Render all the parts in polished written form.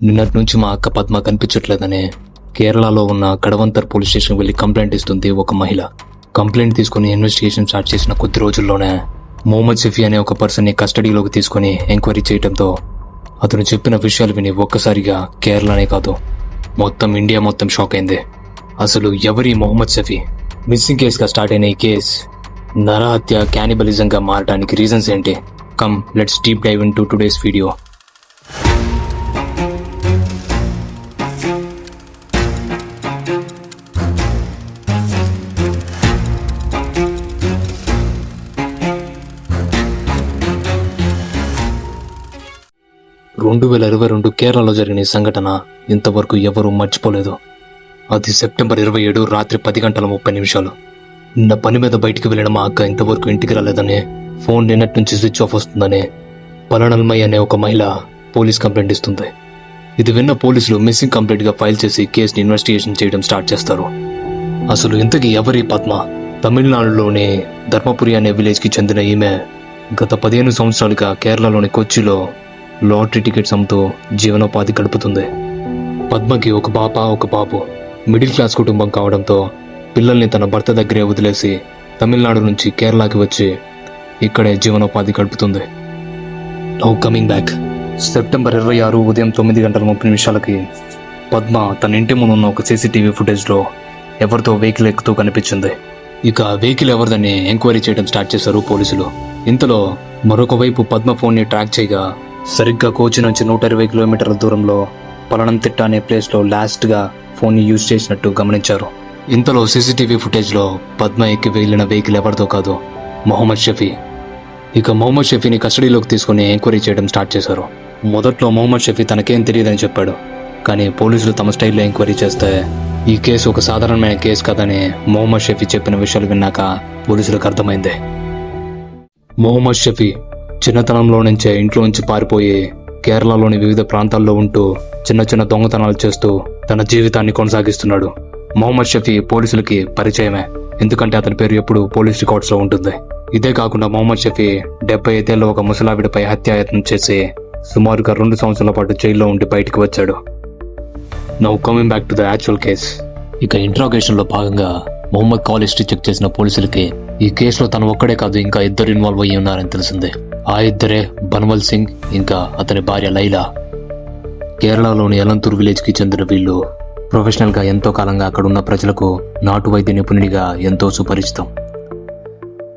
నిన్నటి నుంచి మా అక్క పద్మ కనిపించట్లేదని కేరళలో ఉన్న కడవంతర్ పోలీస్ స్టేషన్ వెళ్లి కంప్లైంట్ ఇస్తుంది ఒక మహిళ. కంప్లైంట్ తీసుకుని ఇన్వెస్టిగేషన్ స్టార్ట్ చేసిన కొద్ది రోజుల్లోనే మొహమ్మద్ షఫీ అనే ఒక పర్సన్ ని కస్టడీలోకి తీసుకుని ఎంక్వైరీ చేయడంతో అతను చెప్పిన విషయాలు విని ఒక్కసారిగా కేరళనే కాదు మొత్తం ఇండియా మొత్తం షాక్ అయింది. అసలు ఎవరి మొహమ్మద్ షఫీ? మిస్సింగ్ కేసుగా స్టార్ట్ అయిన ఈ కేస్ నరహత్య క్యానిబలిజంగా మారడానికి రీజన్స్ ఏంటి? Come let's deep dive into today's video. రెండు 2022 కేరళలో జరిగిన ఈ సంఘటన ఇంతవరకు ఎవరూ మర్చిపోలేదు. అది సెప్టెంబర్ 27 రాత్రి 10:30 నిన్న పని మీద బయటికి వెళ్ళిన మా అక్క ఇంతవరకు ఇంటికి రాలేదని, ఫోన్ నిన్నటి నుంచి స్విచ్ ఆఫ్ వస్తుందని పలనల్మయ్య అనే ఒక మహిళ పోలీస్ కంప్లైంట్ ఇస్తుంది. ఇది విన్న పోలీసులు మిస్సింగ్ కంప్లైంట్ గా ఫైల్ చేసి కేసుని ఇన్వెస్టిగేషన్ చేయడం స్టార్ట్ చేస్తారు. అసలు ఇంతకీ ఎవరి పద్మ? తమిళనాడులోని ధర్మపురి అనే విలేజ్ కి చెందిన ఈమె గత 15 సంవత్సరాలుగా కేరళలోని కొచ్చిలో లాటరీ టికెట్స్ అమ్ముతూ జీవనోపాధి గడుపుతుంది. పద్మకి ఒక పాప ఒక బాబు. మిడిల్ క్లాస్ కుటుంబం కావడంతో పిల్లల్ని తన భర్త దగ్గరే వదిలేసి తమిళనాడు నుంచి కేరళకి వచ్చి ఇక్కడే జీవనోపాధి గడుపుతుంది. Now coming back. సెప్టెంబర్ 26 ఉదయం 9:30 పద్మ తన ఇంటి ముందు ఉన్న ఒక సీసీటీవీ ఫుటేజ్లో ఎవరితో వెహికల్ ఎక్కుతూ కనిపించింది. ఇక వెహికల్ ఎవరిదని ఎంక్వైరీ చేయడం స్టార్ట్ చేశారు పోలీసులు. ఇంతలో మరొక వైపు పద్మ ఫోన్ని ట్రాక్ చేయగా సరిగ్గా కోచి నుంచి 120 కిలోమీటర్ల దూరంలో పలనంతిట్ట అనే ప్లేస్లో లాస్ట్గా ఫోన్ని యూజ్ చేసినట్టు గమనించారు. ఇంతలో సీసీటీవీ ఫుటేజ్లో పద్మ ఎక్కి వెళ్లిన వెహికల్ ఎవరితో కాదు, మొహమ్మద్ షఫీ. ఇక మొహమ్మద్ షఫీని కస్టడీలోకి తీసుకుని ఎంక్వైరీ చేయడం స్టార్ట్ చేశారు. మొదట్లో మొహమ్మద్ షఫీ తనకేం తెలియదని చెప్పాడు. కానీ పోలీసులు తమ స్టైల్లో ఎంక్వైరీ చేస్తే ఈ కేసు ఒక సాధారణమైన కేసు కాదని మొహమ్మద్ షఫీ చెప్పిన విషయాలు విన్నాక పోలీసులకు అర్థమైంది. మొహమ్మద్ షఫీ చిన్నతనంలో నుంచే ఇంట్లో నుంచి పారిపోయి కేరళలోని వివిధ ప్రాంతాల్లో ఉంటూ చిన్న చిన్న దొంగతనాలు చేస్తూ తన జీవితాన్ని కొనసాగిస్తున్నాడు. మొహమ్మద్ షఫీ పోలీసులకి పరిచయమే, ఎందుకంటే అతని పేరు ఎప్పుడు పోలీస్ రికార్డ్స్ లో ఉంటుంది. ఇదే కాకుండా మొహమ్మద్ షఫీ 75 ఏళ్ల ఒక ముసలావిడపై హత్యాయత్నం చేసి సుమారుగా 2 సంవత్సరాల పాటు జైల్లో ఉండి బయటికి వచ్చాడు. Now coming back to the actual case. ఇక ఇంట్రాగేషన్ లో భాగంగా మొహమ్మద్ కాల్ హిస్టరీ చెక్ చేసిన పోలీసులకి ఈ కేసులో తను ఒక్కడే కాదు ఇంకా 2 ఇన్వాల్వ్ అయ్యి ఉన్నారని తెలిసింది. ఆ ఇద్దరే బన్వల్ సింగ్ ఇంకా అతని భార్య లైలా. కేరళలోని ఎలంతూర్ విలేజ్ కి చెందిన వీళ్ళు ప్రొఫెషనల్ గా ఎంతో కాలంగా అక్కడున్న ప్రజలకు నాటు వైద్య నిపుణుడిగా ఎంతో సుపరిచితం.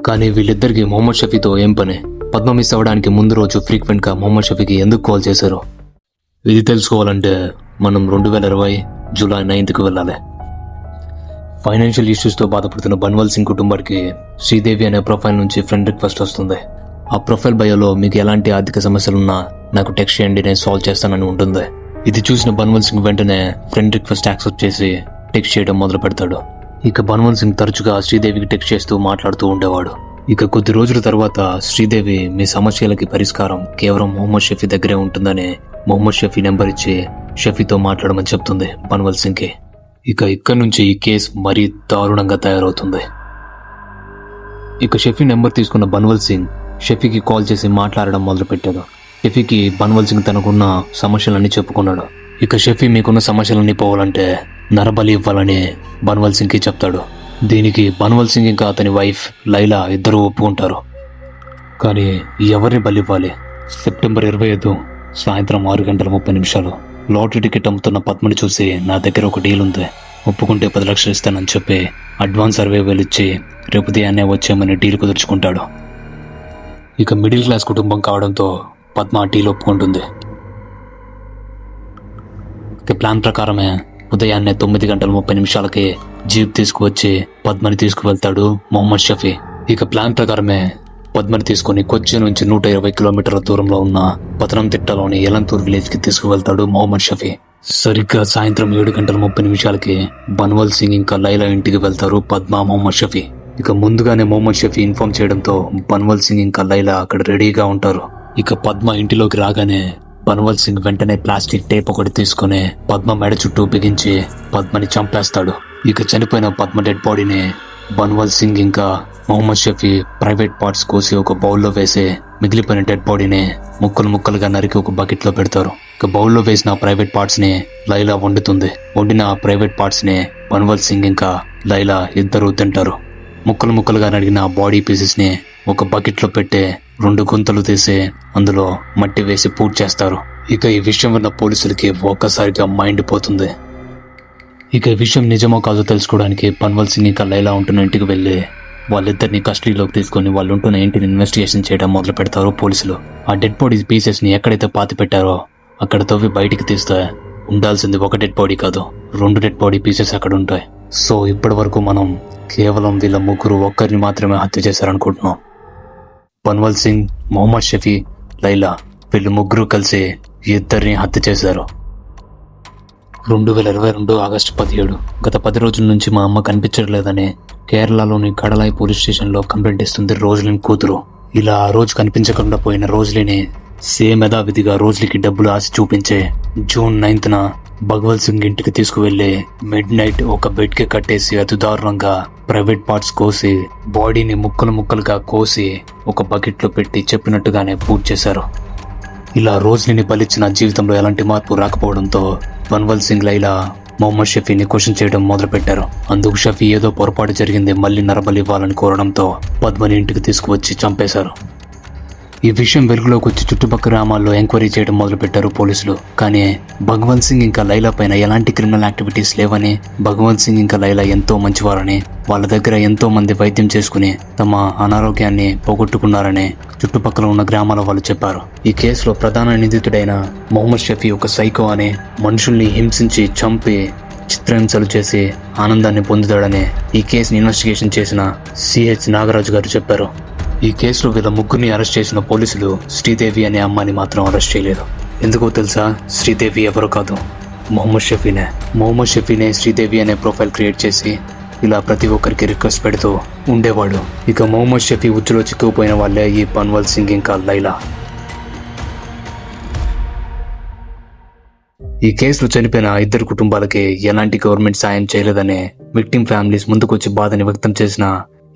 కానీ వీళ్ళిద్దరికి మొహమ్మద్ షఫీతో ఏం పని? పద్మ మిస్ అవ్వడానికి ముందు రోజు ఫ్రీక్వెంట్ గా మొహమ్మద్ షఫీకి ఎందుకు కాల్ చేశారు? ఇది తెలుసుకోవాలంటే మనం 2020 జూలై 9కి వెళ్ళాలి. ఫైనాన్షియల్ ఇష్యూస్ తో బాధపడుతున్న బన్వల్ సింగ్ కుటుంబానికి శ్రీదేవి అనే ప్రొఫైల్ నుంచి ఫ్రెండ్ రిక్వెస్ట్ వస్తుంది. ఆ ప్రొఫైల్ బయోలో మీకు ఎలాంటి ఆర్థిక సమస్యలున్నా నాకు టెక్స్ట్ చేయండి, నేను సాల్వ్ చేస్తానని ఉంటుంది. ఇది చూసిన బన్వల్ సింగ్ వెంటనే ఫ్రెండ్ రిక్వెస్ట్ యాక్సెప్ట్ చేసి టెక్స్ట్ చేయడం మొదలు పెడతాడు. ఇక బన్వల్ సింగ్ తరచుగా శ్రీదేవికి టెక్స్ట్ చేస్తూ మాట్లాడుతూ ఉండేవాడు. ఇక కొద్ది రోజుల తర్వాత శ్రీదేవి మీ సమస్యలకి పరిష్కారం కేవలం మొహమ్మద్ షఫీ దగ్గరే ఉంటుందని మొహమ్మద్ షఫీ నెంబర్ ఇచ్చి షఫీతో మాట్లాడమని చెప్తుంది బన్వల్ సింగ్కి. ఇక ఇక్కడి నుంచి ఈ కేసు మరీ దారుణంగా తయారవుతుంది. ఇక షఫీ నెంబర్ తీసుకున్న బన్వల్ సింగ్ షఫీకి కాల్ చేసి మాట్లాడడం మొదలు పెట్టాడు. షఫీకి బన్వల్ సింగ్ తనకున్న సమస్యలన్నీ చెప్పుకున్నాడు. ఇక షఫీ మీకున్న సమస్యలన్నీ పోవాలంటే నరబలి ఇవ్వాలని బన్వల్ సింగ్కి చెప్తాడు. దీనికి బన్వల్ సింగ్ ఇంకా అతని వైఫ్ లైలా ఇద్దరూ ఒప్పుకుంటారు. కానీ ఎవరిని బలివ్వాలి? సెప్టెంబర్ 25 సాయంత్రం 6:30 లాటరీ టికెట్ అమ్ముతున్న పద్మని చూసి నా దగ్గర ఒక డీల్ ఉంది, ఒప్పుకుంటే 10 లక్షలు ఇస్తానని చెప్పి అడ్వాన్స్ సర్వైవల్ ఇచ్చి రేపు ఉదయాన్నే వచ్చామని డీల్ కుదుర్చుకుంటాడు. ఇక మిడిల్ క్లాస్ కుటుంబం కావడంతో పద్మ డీల్ ఒప్పుకుంటుంది. ఇక ప్లాన్ ప్రకారమే ఉదయాన్నే 9:30 జీప్ తీసుకువచ్చి పద్మని తీసుకువెళ్తాడు మొహమ్మద్ షఫీ. ఇక ప్లాన్ ప్రకారమే పద్మని తీసుకుని కొచ్చి నుంచి 120 కిలోమీటర్ల దూరంలో ఉన్న పతనంతిట్టలోని ఎలంతూర్ విలేజ్ కి తీసుకువెళ్తాడు మొహమ్మద్ షఫీ. సరిగ్గా సాయంత్రం 7:30 బన్వల్ సింగ్ ఇంకా లైలా ఇంటికి వెళ్తారు పద్మ, మొహమ్మద్ షఫీ. ఇక ముందుగానే మొహమ్మద్ షఫీ ఇన్ఫార్మ్ చేయడంతో బన్వల్ సింగ్ ఇంకా లైలా అక్కడ రెడీగా ఉంటారు. ఇక పద్మ ఇంటిలోకి రాగానే బన్వల్ సింగ్ వెంటనే ప్లాస్టిక్ టేప్ ఒకటి తీసుకుని పద్మ మెడ చుట్టూ బిగించి పద్మని చంపేస్తాడు. ఇక చనిపోయిన పద్మ డెడ్ బాడీని బన్వల్ సింగ్ ఇంకా మొహమ్మద్ షఫీ ప్రైవేట్ పార్ట్స్ కోసి ఒక బౌల్లో వేసి మిగిలిపోయిన డెడ్ బాడీని ముక్కలుగా నరికి ఒక బకెట్ లో పెడతారు. ఇక బౌల్లో వేసిన ప్రైవేట్ పార్ట్స్ ని లైలా వండుతుంది. వండిన ఆ ప్రైవేట్ పార్ట్స్ ని బన్వల్ సింగ్ ఇంకా లైలా ఇద్దరు తింటారు. ముక్కలు ముక్కలుగా నడిగిన బాడీ పీసెస్ ని ఒక బకెట్ లో పెట్టి 2 గుంతలు తీసి అందులో మట్టి వేసి పూర్తి చేస్తారు. ఇక ఈ విషయం విన్న పోలీసులకి ఒక్కసారిగా మైండ్ పోతుంది. ఇక ఈ విషయం నిజమో కాదో తెలుసుకోవడానికి బన్వల్ సింగ్ ఇంకా లైలా ఉంటున్న ఇంటికి వెళ్లి వాళ్ళిద్దరిని కస్టడీలోకి తీసుకుని వాళ్ళు ఉంటున్న ఇంటిని ఇన్వెస్టిగేషన్ చేయడం మొదలు పెడతారు పోలీసులు. ఆ డెడ్ బాడీ పీసెస్ ని ఎక్కడైతే పాతి పెట్టారో అక్కడ తవ్వి బయటికి తీస్తే ఉండాల్సింది ఒక డెడ్ బాడీ కాదు, 2 డెడ్ బాడీ పీసెస్ అక్కడ ఉంటాయి. సో ఇప్పటి వరకు మనం కేవలం వీళ్ళ ముగ్గురు ఒక్కరిని మాత్రమే హత్య చేశారనుకుంటున్నాం. బన్వల్ సింగ్, మొహమ్మద్ షఫీ, లైలా వీళ్ళు ముగ్గురు కలిసి ఇద్దరిని హత్య చేశారు. 2022 ఆగస్టు 17 గత 10 రోజుల నుంచి మా అమ్మ కనిపించట్లేదని కేరళలోని కడలాయి పోలీస్ స్టేషన్లో కంప్లైంట్ ఇస్తుంది రోజ్లిన్ కూతురు. ఇలా ఆ రోజు కనిపించకుండా పోయిన రోజ్లిని సేమ్ యథావిధిగా రోజులకి డబ్బులు ఆశ చూపించే జూన్ 9న భగవల్ సింగ్ ఇంటికి తీసుకువెళ్లి మిడ్ నైట్ ఒక బెడ్ కి కట్టేసి అతి దారుణంగా ప్రైవేట్ పార్ట్స్ కోసి బాడీని ముక్కలు ముక్కలుగా కోసి ఒక బకెట్ లో పెట్టి చెప్పినట్టుగానే పూర్తి చేశారు. ఇలా రోజుని బలిచ్చిన జీవితంలో ఎలాంటి మార్పు రాకపోవడంతో బన్వల్ సింగ్, లైలా మొహమ్మద్ షఫీని క్వశ్చన్ చేయడం మొదలు పెట్టారు. అందుకు షఫీ ఏదో పొరపాటు జరిగింది, మళ్ళీ నరబలి ఇవ్వాలని కోరడంతో పద్మని ఇంటికి తీసుకువచ్చి చంపేశారు. ఈ విషయం వెలుగులోకి వచ్చి చుట్టుపక్కల గ్రామాల్లో ఎంక్వైరీ చేయడం మొదలు పెట్టారు పోలీసులు. కానీ భగవంత్ సింగ్ ఇంకా లైలా పైన ఎలాంటి క్రిమినల్ యాక్టివిటీస్ లేవని, భగవంత్ సింగ్ ఇంకా లైలా ఎంతో మంచివారని, వాళ్ళ దగ్గర ఎంతో మంది వైద్యం చేసుకుని తమ అనారోగ్యాన్ని పోగొట్టుకున్నారని చుట్టుపక్కల ఉన్న గ్రామాల వాళ్ళు చెప్పారు. ఈ కేసులో ప్రధాన నిందితుడైన మొహమ్మద్ షఫీ ఒక సైకో అని, మనుషుల్ని హింసించి చంపి చిత్రహింసలు చేసి ఆనందాన్ని పొందుతాడని ఈ కేసుని ఇన్వెస్టిగేషన్ చేసిన సిహెచ్ నాగరాజు గారు చెప్పారు. ఈ కేసులో వీళ్ళ ముగ్గురిని అరెస్ట్ చేసిన పోలీసులు శ్రీదేవి అనే అమ్మాయిని మాత్రం అరెస్ట్ చేయలేదు. ఎందుకో తెలుసా? శ్రీదేవి ఎవరో కాదు, మొహమ్మద్ షఫీనే. మొహమ్మద్ షఫీనే శ్రీదేవి అనే ప్రొఫైల్ క్రియేట్ చేసి ఇలా ప్రతి ఒక్కరికి రిక్వెస్ట్ పెడుతూ ఉండేవాడు. ఇక మొహమ్మద్ షఫీ ఉచ్చులో చిక్కుకుపోయిన వాళ్ళే ఈ బన్వల్ సింగ్ ఇంకా లైలా. ఈ కేసులో చనిపోయిన 2 కుటుంబాలకి ఎలాంటి గవర్నమెంట్ సాయం చేయలేదనే విక్టిమ్ ఫ్యామిలీస్ ముందుకొచ్చి బాధని వ్యక్తం చేసినా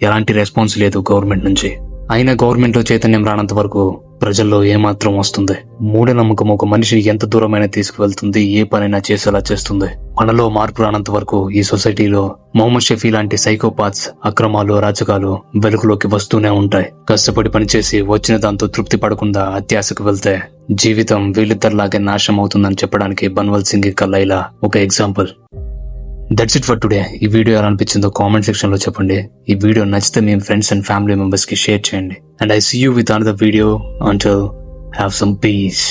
ఎలాంటి రెస్పాన్స్ లేదు గవర్నమెంట్ నుంచి. అయినా గవర్నమెంట్ లో చైతన్యం రానంత వరకు ప్రజల్లో ఏమాత్రం వస్తుంది? మూఢనమ్మకం ఒక మనిషిని ఎంత దూరమైనా తీసుకువెళ్తుంది, ఏ పనైనా చేసేలా చేస్తుంది. మనలో మార్పు రానంత వరకు ఈ సొసైటీలో మొహమ్మద్ షఫీ లాంటి సైకోపాత్స్, అక్రమాలు, అరాచకాలు వెలుగులోకి వస్తూనే ఉంటాయి. కష్టపడి పనిచేసి వచ్చిన దాంతో తృప్తి పడకుండా అత్యాశకు వెళ్తే జీవితం వీళ్ళిద్దరిలాగే నాశనం అవుతుందని చెప్పడానికి బన్వల్ సింగ్ ఇంకా లైలా ఒక example. That's it for today. ఈ వీడియో ఎలా అనిపించిందో కామెంట్ సెక్షన్ లో చెప్పండి. ఈ వీడియో నచ్చితే మీ ఫ్రెండ్స్ అండ్ ఫ్యామిలీ మెంబర్స్ కి షేర్ చేయండి. And I see you with another video. Until have some piece.